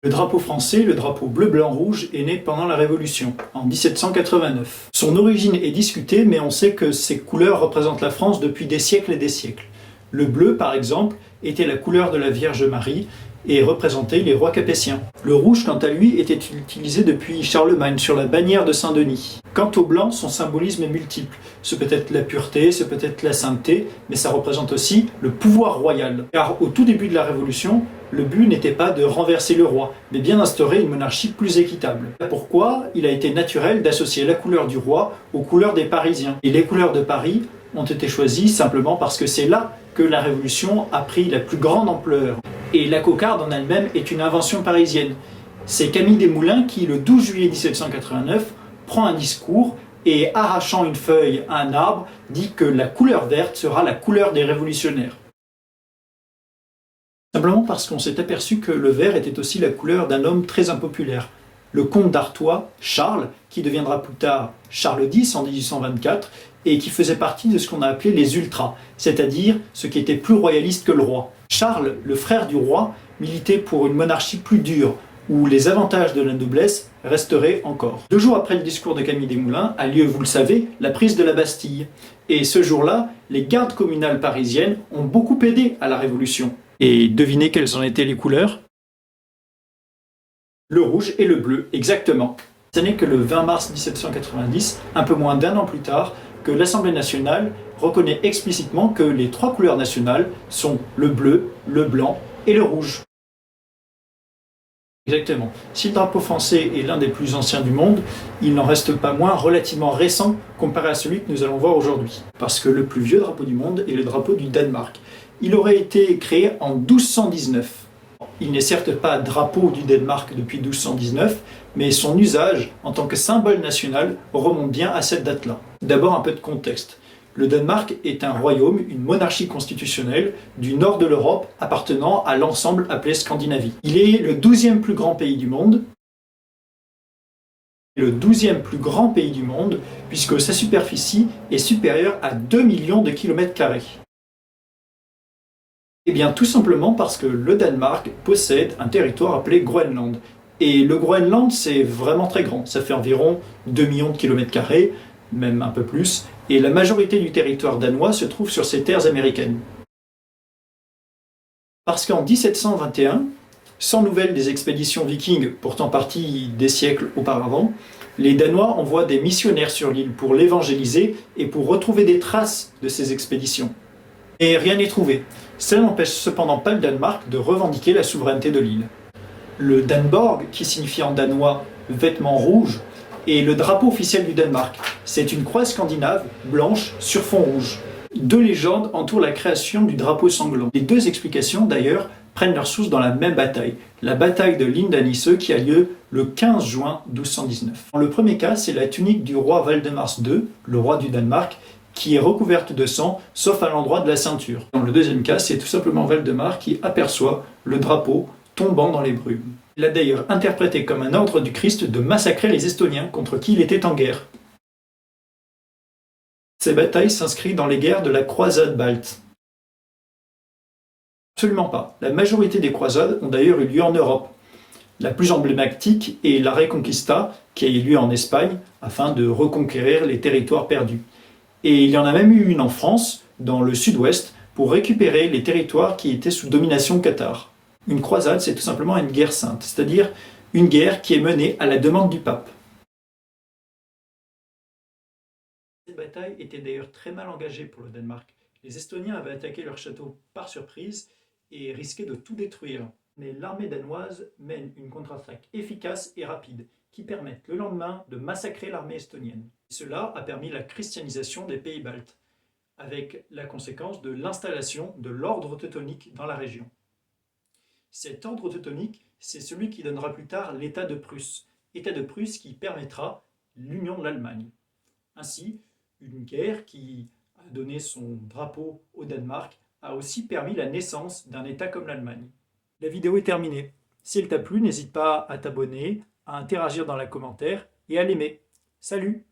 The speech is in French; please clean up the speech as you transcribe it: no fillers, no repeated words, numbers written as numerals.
Le drapeau français, le drapeau bleu-blanc-rouge, est né pendant la Révolution, en 1789. Son origine est discutée, mais on sait que ces couleurs représentent la France depuis des siècles et des siècles. Le bleu, par exemple, était la couleur de la Vierge Marie et représentait les rois capétiens. Le rouge, quant à lui, était utilisé depuis Charlemagne sur la bannière de Saint-Denis. Quant au blanc, son symbolisme est multiple. Ce peut être la pureté, ce peut être la sainteté, mais ça représente aussi le pouvoir royal. Car au tout début de la Révolution, le but n'était pas de renverser le roi, mais bien d'instaurer une monarchie plus équitable. Pourquoi il a été naturel d'associer la couleur du roi aux couleurs des Parisiens. Et les couleurs de Paris ont été choisies simplement parce que c'est là que la Révolution a pris la plus grande ampleur. Et la cocarde en elle-même est une invention parisienne. C'est Camille Desmoulins qui, le 12 juillet 1789, prend un discours et, arrachant une feuille à un arbre, dit que la couleur verte sera la couleur des révolutionnaires. Simplement parce qu'on s'est aperçu que le vert était aussi la couleur d'un homme très impopulaire. Le comte d'Artois, Charles, qui deviendra plus tard Charles X en 1824, et qui faisait partie de ce qu'on a appelé les ultras, c'est-à-dire ceux qui étaient plus royalistes que le roi. Charles, le frère du roi, militait pour une monarchie plus dure, où les avantages de la noblesse resteraient encore. 2 jours après le discours de Camille Desmoulins a lieu, vous le savez, la prise de la Bastille. Et ce jour-là, les gardes communales parisiennes ont beaucoup aidé à la Révolution. Et devinez quelles en étaient les couleurs? Le rouge et le bleu, exactement. Ce n'est que le 20 mars 1790, un peu moins d'1 an plus tard, que l'Assemblée nationale reconnaît explicitement que les 3 couleurs nationales sont le bleu, le blanc et le rouge. Exactement. Si le drapeau français est l'un des plus anciens du monde, il n'en reste pas moins relativement récent comparé à celui que nous allons voir aujourd'hui. Parce que le plus vieux drapeau du monde est le drapeau du Danemark. Il aurait été créé en 1219. Il n'est certes pas drapeau du Danemark depuis 1219, mais son usage en tant que symbole national remonte bien à cette date-là. D'abord un peu de contexte. Le Danemark est un royaume, une monarchie constitutionnelle du nord de l'Europe appartenant à l'ensemble appelé Scandinavie. Il est le 12e plus grand pays du monde. Le 12e plus grand pays du monde puisque sa superficie est supérieure à 2 millions de kilomètres carrés. Eh bien tout simplement parce que le Danemark possède un territoire appelé Groenland. Et le Groenland, c'est vraiment très grand, ça fait environ 2 millions de kilomètres carrés, même un peu plus, et la majorité du territoire danois se trouve sur ces terres américaines. Parce qu'en 1721, sans nouvelles des expéditions vikings, pourtant parties des siècles auparavant, les Danois envoient des missionnaires sur l'île pour l'évangéliser et pour retrouver des traces de ces expéditions. Et rien n'est trouvé. Cela n'empêche cependant pas le Danemark de revendiquer la souveraineté de l'île. Le Danborg, qui signifie en danois « vêtement rouge », est le drapeau officiel du Danemark. C'est une croix scandinave blanche sur fond rouge. 2 légendes entourent la création du drapeau sanglant. Les 2 explications, d'ailleurs, prennent leur source dans la même bataille, la bataille de Lindanisse qui a lieu le 15 juin 1219. Dans le premier cas, c'est la tunique du roi Valdemars II, le roi du Danemark, qui est recouverte de sang, sauf à l'endroit de la ceinture. Dans le deuxième cas, c'est tout simplement Valdemar qui aperçoit le drapeau tombant dans les brumes. Il a d'ailleurs interprété comme un ordre du Christ de massacrer les Estoniens contre qui il était en guerre. Ces batailles s'inscrivent dans les guerres de la croisade balte. Absolument pas. La majorité des croisades ont d'ailleurs eu lieu en Europe. La plus emblématique est la Reconquista, qui a eu lieu en Espagne, afin de reconquérir les territoires perdus. Et il y en a même eu une en France, dans le sud-ouest, pour récupérer les territoires qui étaient sous domination cathare. Une croisade, c'est tout simplement une guerre sainte, c'est-à-dire une guerre qui est menée à la demande du pape. Cette bataille était d'ailleurs très mal engagée pour le Danemark. Les Estoniens avaient attaqué leur château par surprise et risquaient de tout détruire. Mais l'armée danoise mène une contre-attaque efficace et rapide, qui permettent le lendemain de massacrer l'armée estonienne. Cela a permis la christianisation des pays baltes, avec la conséquence de l'installation de l'ordre teutonique dans la région. Cet ordre teutonique, c'est celui qui donnera plus tard l'État de Prusse qui permettra l'union de l'Allemagne. Ainsi, une guerre qui a donné son drapeau au Danemark a aussi permis la naissance d'un État comme l'Allemagne. La vidéo est terminée. Si elle t'a plu, n'hésite pas à t'abonner, à interagir dans les commentaires et à l'aimer. Salut!